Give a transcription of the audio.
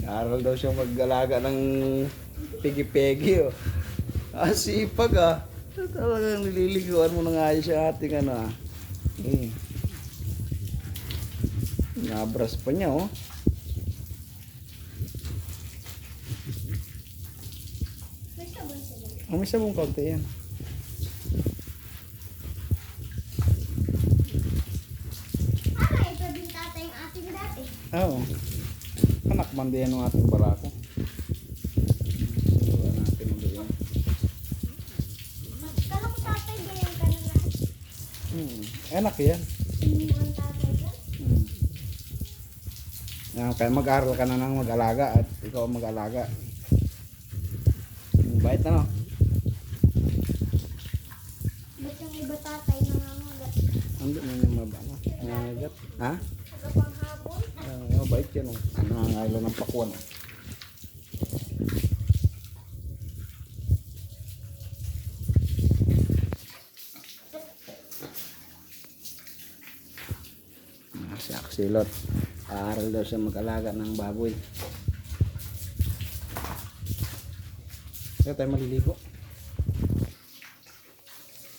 Aral daw siya mag-alaga ng pigi-pigi, oh. Sipag, ah. Talagang nililiguan mo ng ayos yung ating ano, ah. Nabras pa niya, oh. May sabong kaunti yan. Ito din tatay yung ating dati. Oo. Anak man din ng ating barako. Sinuha natin ang doon. Kala ko tatay din yung kanila. Anak yan. Sinuhan tatay ka? Kaya mag-aral ka na ng mag-alaga at ikaw ang mag-alaga. Bait na, no? Ba't yung iba tatay nangangagat? Hindi mo yung mabano. Nangagat. Ha? Kapang hapon? Bait yan, oh. Nangangailan ng pakwan, oh. Si Axelot. Aaral daw siya mag-alaga ng baboy. Kaya tayo maliligo.